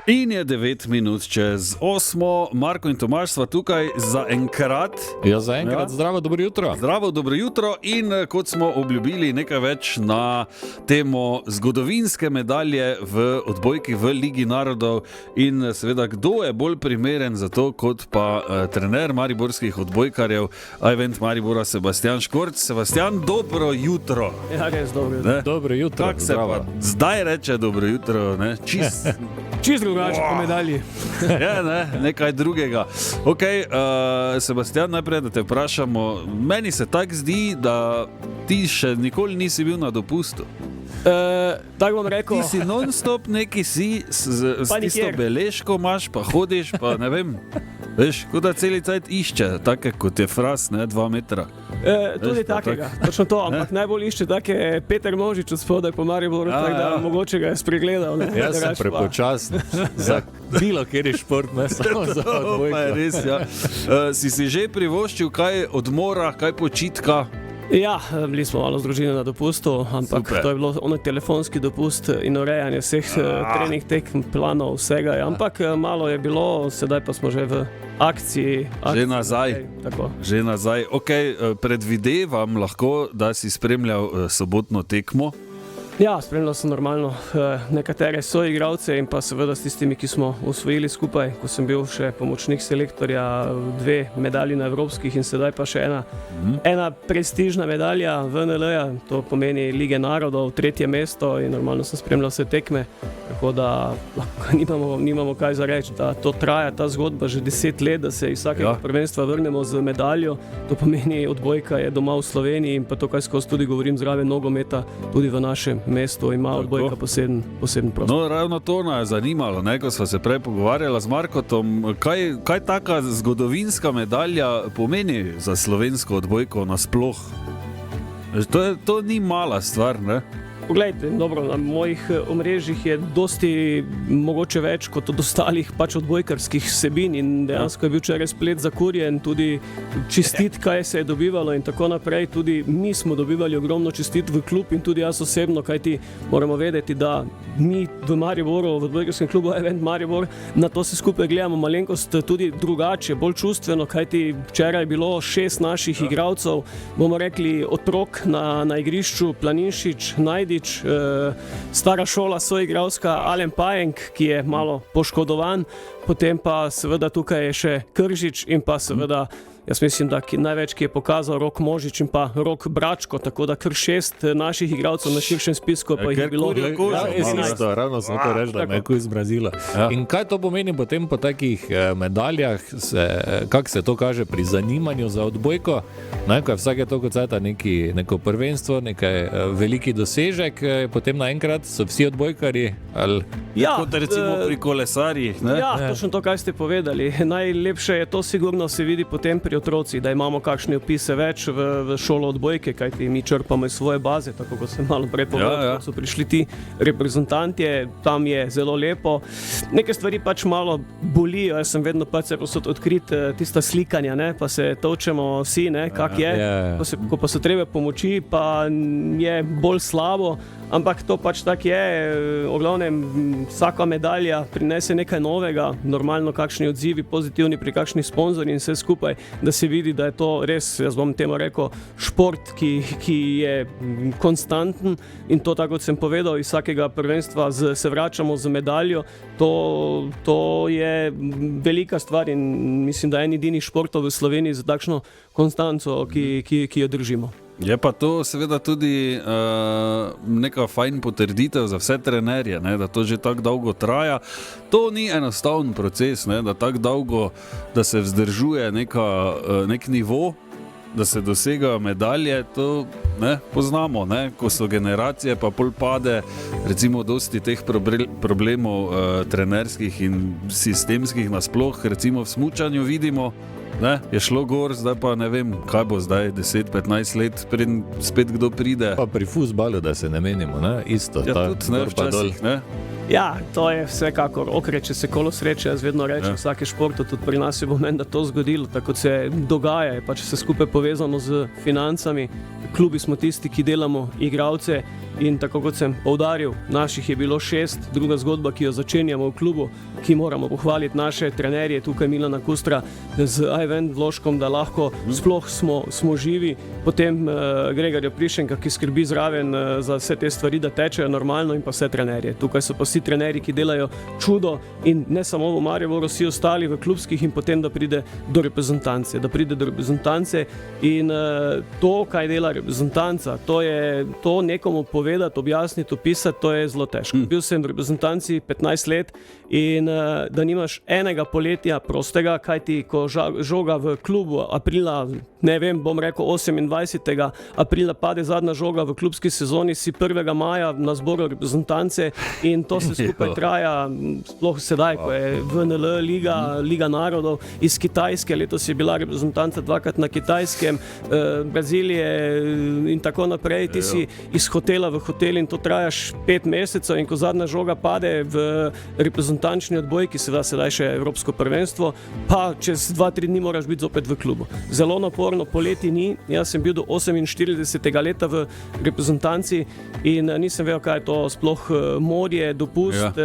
In je 9 minut čez 8. Marko in Tomaž sva tukaj za enkrat. Ja, za enkrat. Zdravo, dobro jutro. Zdravo, dobro jutro in kot smo obljubili nekaj več na temo zgodovinske medalje v odbojki v Ligi narodov in seveda kdo je bolj primeren za to kot pa trener mariborskih odbojkarjev Ajvent Maribora Sebastian Škorc. Sebastian, dobro jutro. Ja, res dobro jutro. Dobro jutro. Kako se pa zdaj reče dobro jutro, ne? Čist drugače po medalji. Ja, nekaj drugega. Ok, Sebastian, najprej da te vprašamo. Meni se tako zdi, da ti še nikoli nisi bil na dopustu. Tako bom rekel. Ti si non-stop neki s tisto beležko imaš, pa hodiš, pa ne vem. Veš, kot da celi cajt išče, take kot je fras, 2 metra. Tudi takega, točno to, ampak najbolj išče take Peter Možič od spodaj po Mariboru, tako da mogoče ga je spregledal. Jaz sem prepočasen za bilo kjer je šport, ne samo za odbojko. Res, ja. Si že privoščil kaj odmora, kaj počitka? Ja, bili smo malo z družino na dopustu, ampak super. To je bilo telefonski dopust in urejanje vseh trening tekm, planov, vsega. Ampak malo je bilo, sedaj pa smo že v akciji. Že nazaj. Že nazaj. Ok, predvidevam lahko, da si spremljal sobotno tekmo. Ja, spremljal sem normalno nekatere soigralce in pa seveda s tistimi, ki smo osvojili skupaj, ko sem bil še pomočnik selektorja, 2 medalji na evropskih in sedaj pa še ena prestižna medalja VNL-ja, to pomeni Lige narodov, 3. mesto in normalno sem spremljal vse tekme, tako da nimamo kaj za reči, da to traja, ta zgodba že 10 let, da se iz vsakega prvenstva vrnemo z medaljo, to pomeni odbojka je doma v Sloveniji in pa to, kaj skozi tudi govorim zraven nogometa, tudi v našem mesto ima odbojka poseben prostor. No, ravno to nas je zanimalo, ko sva se prej pogovarjala z Markotom, kaj taka zgodovinska medalja pomeni za slovensko odbojko nasploh? To ni mala stvar, ne? Poglejte, dobro, na mojih omrežjih je dosti mogoče več kot od ostalih odbojkarskih vsebin in dejansko je bil včeraj splet zakurjen, tudi čestit, kaj se je dobivalo in tako naprej, tudi mi smo dobivali ogromno čestit v klub in tudi jaz osebno, kajti moramo vedeti, da mi v Mariboru, v odbojkarskem klubu Ajvent Maribor, na to se skupaj gledamo malenkost tudi drugače, bolj čustveno, kajti včeraj je bilo 6 naših igralcev, bomo rekli otrok na igrišču, Planinšič, Najdič, stara šola soigralska Alen Pajenk, ki je malo poškodovan, potem pa seveda tukaj je še Kržič in pa seveda jaz mislim, da največ, ki je pokazal Rok Možič in pa Rok Bračko, tako da kar 6 naših igralcev na širšem spisku pa jih je bilo. Ravno sem to reči, da me je iz Brazila. Ja. In kaj to pomeni potem po takih medaljah, kako se to kaže pri zanimanju za odbojko? Ko je vsake toliko cajta neko prvenstvo, nekaj veliki dosežek, potem naenkrat so vsi odbojkarji? Kot recimo pri kolesarjih. Ja, točno to, kaj ste povedali. Najlepše je to sigurno se vidi potem pri otroci, da imamo kakšne opise več v šolo odbojke, kajti mi črpamo iz svoje baze, tako kot sem malo prej povedal, so prišli ti reprezentantje, tam je zelo lepo. Neke stvari malo bolijo, jaz sem vedno odkrit tista slikanja, pa se točemo vsi, kak je, ko pa so treba pomoči, pa je bolj slabo, ampak to tak je, v glavnem vsaka medalja prinese nekaj novega, normalno kakšni odzivi pozitivni pri kakšni sponzorji in vse skupaj, da se vidi, da je to res, jaz bom temu rekel, šport, ki je konstanten in to, tako kot sem povedal, iz vsakega prvenstva se vračamo z medaljo, to je velika stvar in mislim, da je edini športov v Sloveniji za takšno konstanco, ki jo držimo. Je pa to seveda tudi neka fajn potrditev za vse trenerje, da to že tako dolgo traja. To ni enostaven proces, da tako dolgo, da se vzdržuje nek nivo, da se dosegajo medalje, to poznamo, ko so generacije, pa pol pade, recimo dosti teh problemov trenerskih in sistemskih nasploh, recimo v smučanju vidimo, je šlo gor, zdaj pa ne vem, kaj bo zdaj 10-15 let, preden spet kdo pride. Pa pri fuzbalu, da se ne menimo, isto. Ja, tudi včasih, Ja, to je vsekakor okreče se kolo sreče, jaz vedno rečem, vsake športu, tudi pri nas je moment, da to zgodilo, tako se dogaja, je pač vse skupaj povezano z financami, klubi smo tisti, ki delamo igralce in tako kot sem poudaril, naših je bilo 6, druga zgodba, ki jo začenjamo v klubu, ki moramo pohvaliti naše trenerje, tukaj Milana Kustra z Ivan Vloškom, da lahko sploh smo živi, potem Gregorja Prišenka, ki skrbi zraven za vse te stvari, da tečejo normalno in pa vse trenerje. Tukaj so pa vsi trenerji, ki delajo čudo in ne samo v Mariboru, vsi ostali v klubskih in potem, da pride do reprezentance. In to, kaj dela reprezentanca, to nekomu povedati, objasniti, opisati, to je zelo težko. Bil sem v reprezentanci 15 let in da nimaš enega poletja prostega, kajti ko žoga v klubu aprila, ne vem, bom rekel 28. aprila pade zadnja žoga v klubski sezoni, si 1. maja na zboru reprezentance in to se skupaj traja, sploh sedaj, ko je VNL, Liga narodov, iz Kitajske, letos je bila reprezentanca 2krat na Kitajskem, Brazilije in tako naprej, ti si iz hotela v hotel in to trajaš 5 mesecev in ko zadnja žoga pade v reprezentančni odbojki, sedaj še Evropsko prvenstvo, pa čez 2-3 dni moraš biti zopet v klubu. Zelo naporno, poleti ni, jaz sem bil do 48. leta v reprezentanci in nisem vedel, kaj je to sploh morje, dopust,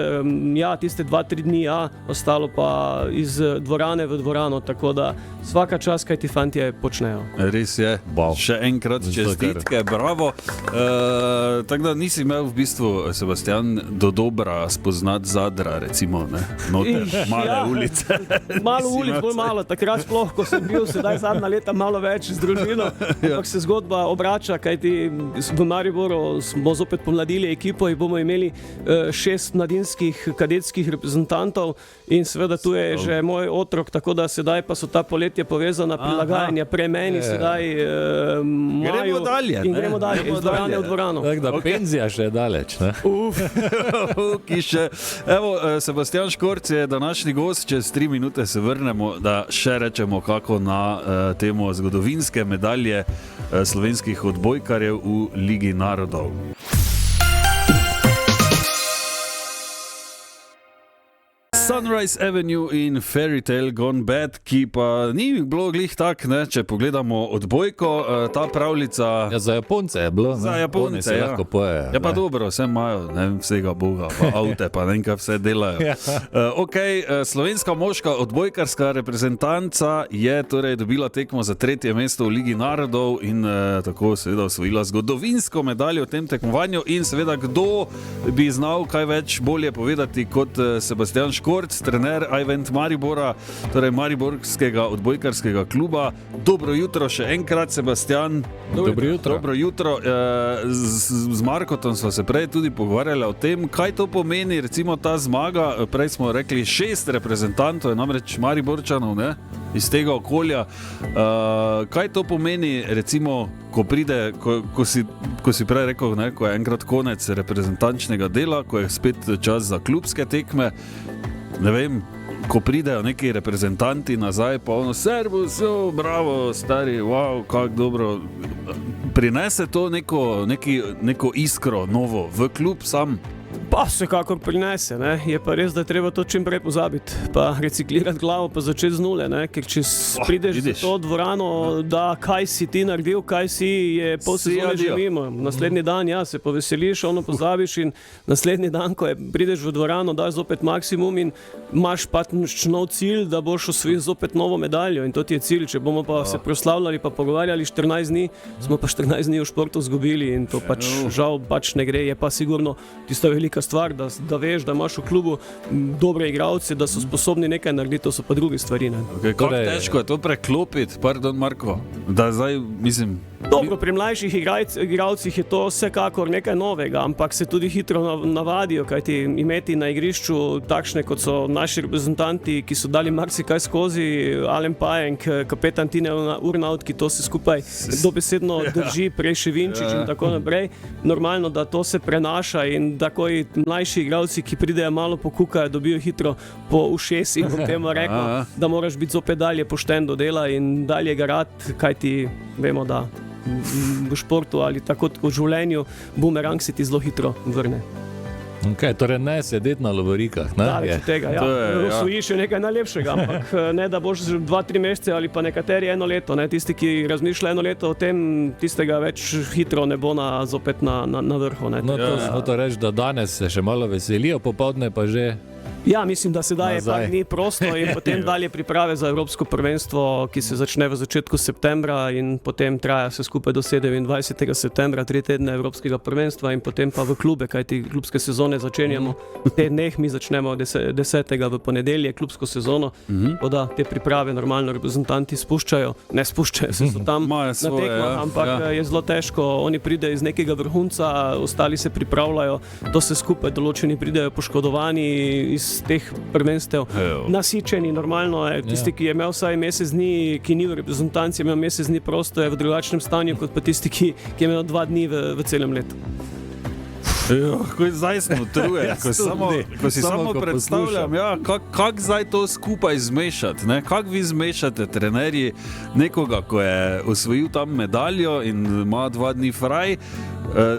tiste 2-3 dni, ostalo pa iz dvorane v dvorano, tako da svaka čas, kaj ti fantje počnejo. Res je, še enkrat čestitke, bravo. Tako da nisi imel v bistvu, Sebastian, do dobra spoznati Zadra, recimo, ne? Noter, male ulice. Malo ulic, bolj malo, takrat sploh, ko sem bil, sedaj zadnja leta malo več z družino, ampak se zgodba obrača, kajti v Mariboru smo zopet pomladili ekipo in bomo imeli 6 mladinskih kadetskih reprezentantov in seveda tu je že moj otrok, tako da sedaj pa so ta poletja povezana prilagajanja pre meni, sedaj gremo dalje, iz dvorane v dvorano. Tako da penzija še je daleč, ne? Evo, Sebastian Škorc je današnji gost, čez 3 minute se vrnemo, da še rečemo kako na temo zgodovinske medalje slovenskih odbojkarjev v Ligi narodov. Sunrise Avenue in Fairy Tale Gone Bad, ki pa ni bilo glih tak, ne, če pogledamo odbojko, ta pravljica... Ja, za Japonce je bilo, ne? Za Japonce, ja. Lahko pojejo. Ja, pa dobro, vse imajo, ne vem, vsega boga, pa avte, pa ne vem, kaj vse delajo. Slovenska moška odbojkarska reprezentanca je torej dobila tekmo za 3. mesto v Ligi narodov in tako seveda osvojila zgodovinsko medaljo v tem tekmovanju in seveda kdo bi znal kaj več bolje povedati kot Sebastian Škorc, trener Ivent Maribora, torej mariborskega odbojkarskega kluba. Dobro jutro še enkrat, Sebastian. Dobro jutro. Z Markotom smo se prej tudi pogovarjali o tem, kaj to pomeni, recimo ta zmaga, prej smo rekli 6 reprezentantov, namreč Mariborčanov, ne, iz tega okolja. Kaj to pomeni, recimo, ko pride, ko si prej rekel, ne, ko je enkrat konec reprezentančnega dela, ko je spet čas za klubske tekme, ne vem, ko pridejo neki reprezentanti nazaj, pa ono, servus, bravo, stari, wow, kako dobro. Prinese to neko iskro novo v klub sam? Pa vsekakor prinese, ne? Je pa res, da je treba to čim prej pozabiti, pa reciklirati glavo, pa začeti z nule, ne? Ker če prideš v to dvorano, da kaj si ti naredil, kaj si, je pol sezone že mimo. Naslednji dan, se poveseliš, pozabiš in naslednji dan, ko prideš v dvorano, daš zopet maksimum in imaš pač nov cilj, da boš osvojil zopet novo medaljo in to ti je cilj. Če bomo pa se proslavljali, pa pogovarjali 14 dni, smo pa 14 dni v športu zgubili in to pač žal pač ne gre. Je pa sigurno tista velika stvar, da veš, da imaš v klubu dobre igralce, da so sposobni nekaj narediti, to so pa druge stvari. Kako težko je to preklopiti, pardon Marko, da zdaj, mislim... Dobro, pri mlajših igralcih je to vsekakor nekaj novega, ampak se tudi hitro navadijo, kajti imeti na igrišču takšne, kot so naši reprezentanti, ki so dali marsikaj skozi, Alen Pajenk, kapetan Tine Urnaut, ki to se skupaj dobesedno drži, prej Ševinčič in tako naprej. Normalno, da to se prenaša in takoj mlajši igralci, ki pridejo malo pokukajo, dobijo hitro po ušesi in potem rekel, da moraš biti zopet dalje pošten do dela in dalje garati, kajti vemo, da v športu ali tako v življenju bumerang se ti zelo hitro vrne. Okay, torej ne sedeti na lovorikah. Daleč tega, ja. Osvojiš je nekaj najlepšega, ampak ne da boš 2-3 mesece ali pa nekateri 1 leto. Ne? Tisti, ki razmišlja 1 leto o tem, tistega več hitro ne bo zopet na vrhu. Ne? No, to reči, da danes se še malo veselijo, popoldne pa že... Ja, mislim, da se daje par dni prosto in potem dalje priprave za Evropsko prvenstvo, ki se začne v začetku septembra in potem traja vse skupaj do 27. septembra, 3 tedne Evropskega prvenstva in potem pa v klube, kajti klubske sezone začenjamo v teh dneh, mi začnemo 10. v ponedeljek klubsko sezono, da te priprave normalno reprezentanti spuščajo, se so tam na tekmah, ampak je zelo težko, oni pridejo iz nekega vrhunca, ostali se pripravljajo, to se skupaj, določeni pridejo poškodovani iz teh prvenstev, nasičeni normalno, tisti, ki je imel vsaj mesec dni, ki ni v reprezentanci, je imel mesec dni prosto, je v drugačnem stanju, kot pa tisti, ki je imel 2 dni v celem letu. Ko je zdaj snotruje, ko si samo predstavljam, kako zdaj to skupaj zmešati, kako vi zmešate trenerji nekoga, ko je osvojil tam medaljo in ima 2 dni fraj,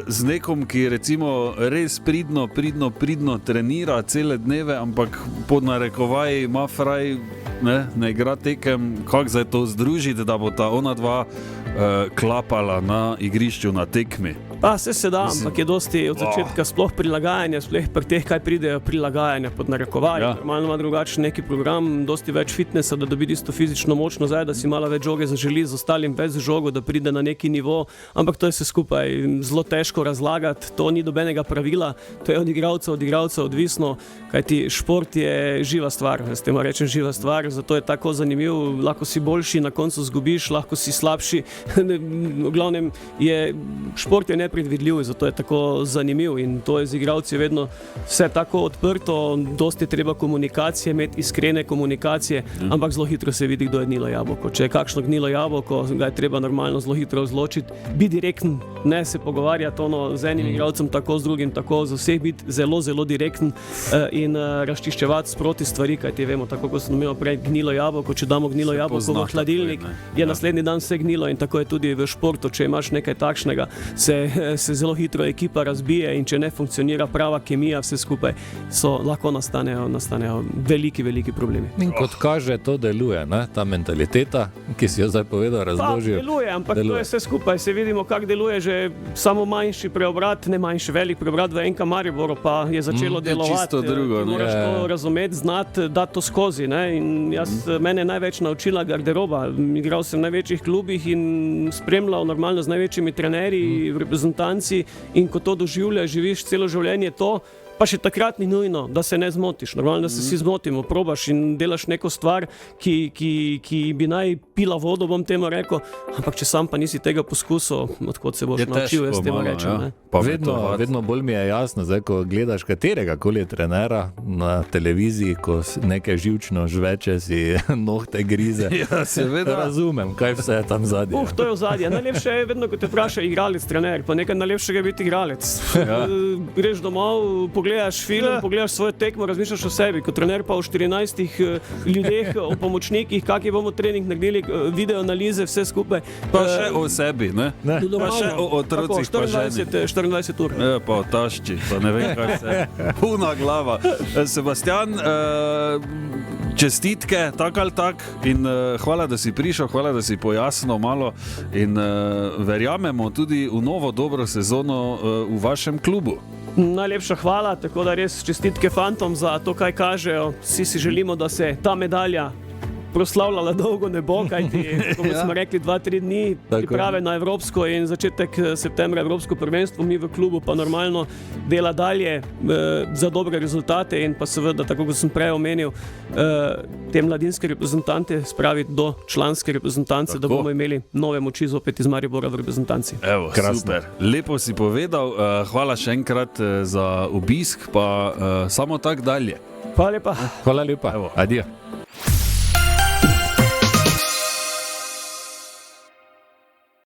z nekom, ki recimo res pridno trenira cele dneve, ampak pod narekovaji ima fraj, ne igra tekem, kako zdaj to združiti, da bo ta ona dva klapala na igrišču na tekmi. Pa se da, ampak je dosti od začetka sploh prilagajanja, sploh pri teh, kaj pridejo prilagajanja pod narekovaji. Normalno ima drugačen neki program, dosti več fitnessa, da dobi tisto fizično moč nazaj, da si malo več žoge zaželi, z ostalim več žogo, da pride na neki nivo, ampak to je se skupaj zelo težko razlagati, to ni dobenega pravila, to je od igralca odvisno, kajti šport je živa stvar, s tem rečem živa stvar, zato je tako zanimiv, lahko si boljši, na koncu zgubiš, lahko si slabši, v glavnem šport je nepredvidljiv, zato je tako zanimiv in to je z igralci vedno vse tako odprto, dosti treba komunikacije, imeti iskrene komunikacije, ampak zelo hitro se vidi, kdo je gnilo jabolko. Če je kakšno gnilo jabolko, ga je treba normalno zelo hitro izločiti, biti direkten, ne se pogovarjati z enim igralcem tako, z drugim tako, za vseh biti zelo direkten in razčiščevati sproti stvari, kajti vemo, tako kot sem imel prej gnilo jabolko, če damo gnilo jabolko v hladilnik, je naslednji dan vse gnilo in tako je tudi v športu, če imaš nekaj takšnega, se zelo hitro ekipa razbije in če ne funkcionira prava kemija, vse skupaj, lahko nastanejo veliki problemi. In kot kaže, to deluje, ne? Ta mentaliteta, ki si jo zdaj povedal, razložil. Deluje, ampak to je vse skupaj, se vidimo, kako deluje že samo manjši preobrat, ne manjši, velik preobrat v NK Mariboru, pa je začelo delovati. Čisto drugo. Moraš to razumeti, znati, dati to skozi, ne? In mene največ naučila garderoba. Igral sem v največjih klubih in spremljal normalno z največjimi trenerji v reprezentanci in ko to doživljaš, živiš celo življenje to, pa še takrat ni nujno, da se ne zmotiš. Normalno, da se vsi zmotimo, probaš in delaš neko stvar, ki bi naj pila vodo, bom temu rekel, ampak če sam pa nisi tega poskusil, odkot se boš naučil, jaz temu rečem. Vedno bolj mi je jasno, zdaj, ko gledaš katerega koli trenera na televiziji, ko nekaj živčno žveče, si nohte grize. Seveda. Razumem, kaj vse je tam zadnje. To je ozadje. Najlepše je vedno, ko te vpraša igralec, trener, pa nekaj najlepšega je biti igralec. Greš domov, pogledaš film, pogledaš svojo tekmo, razmišljaš o sebi, kot trener pa o 14 ljudeh, o pomočnikih, kaki bomo trening naredili, video analize, vse skupaj. Pa še o sebi, ne? Pa še o otrocih, pa ženi. 24 ur. Pa o tašči, pa ne vem, kaj se. Puna glava. Sebastian, čestitke, tak ali tak, in hvala, da si prišel, hvala, da si pojasnil malo in verjamemo tudi v novo dobro sezono v vašem klubu. Najlepša hvala, tako da res čestitke fantom za to, kaj kažejo. Vsi si želimo, da se ta medalja proslavljala dolgo ne bo, kajti, kot smo rekli, 2-3 dni priprave na Evropsko in začetek septembra Evropsko prvenstvo, mi v klubu pa normalno dela dalje za dobre rezultate in pa seveda, tako kot sem prej omenil, te mladinske reprezentante spraviti do članske reprezentance, da bomo imeli nove moči zopet iz Maribora v reprezentanci. Evo, super. Lepo si povedal, hvala še enkrat za obisk, pa samo tak dalje. Hvala lepa. Hvala lepa. Adijo.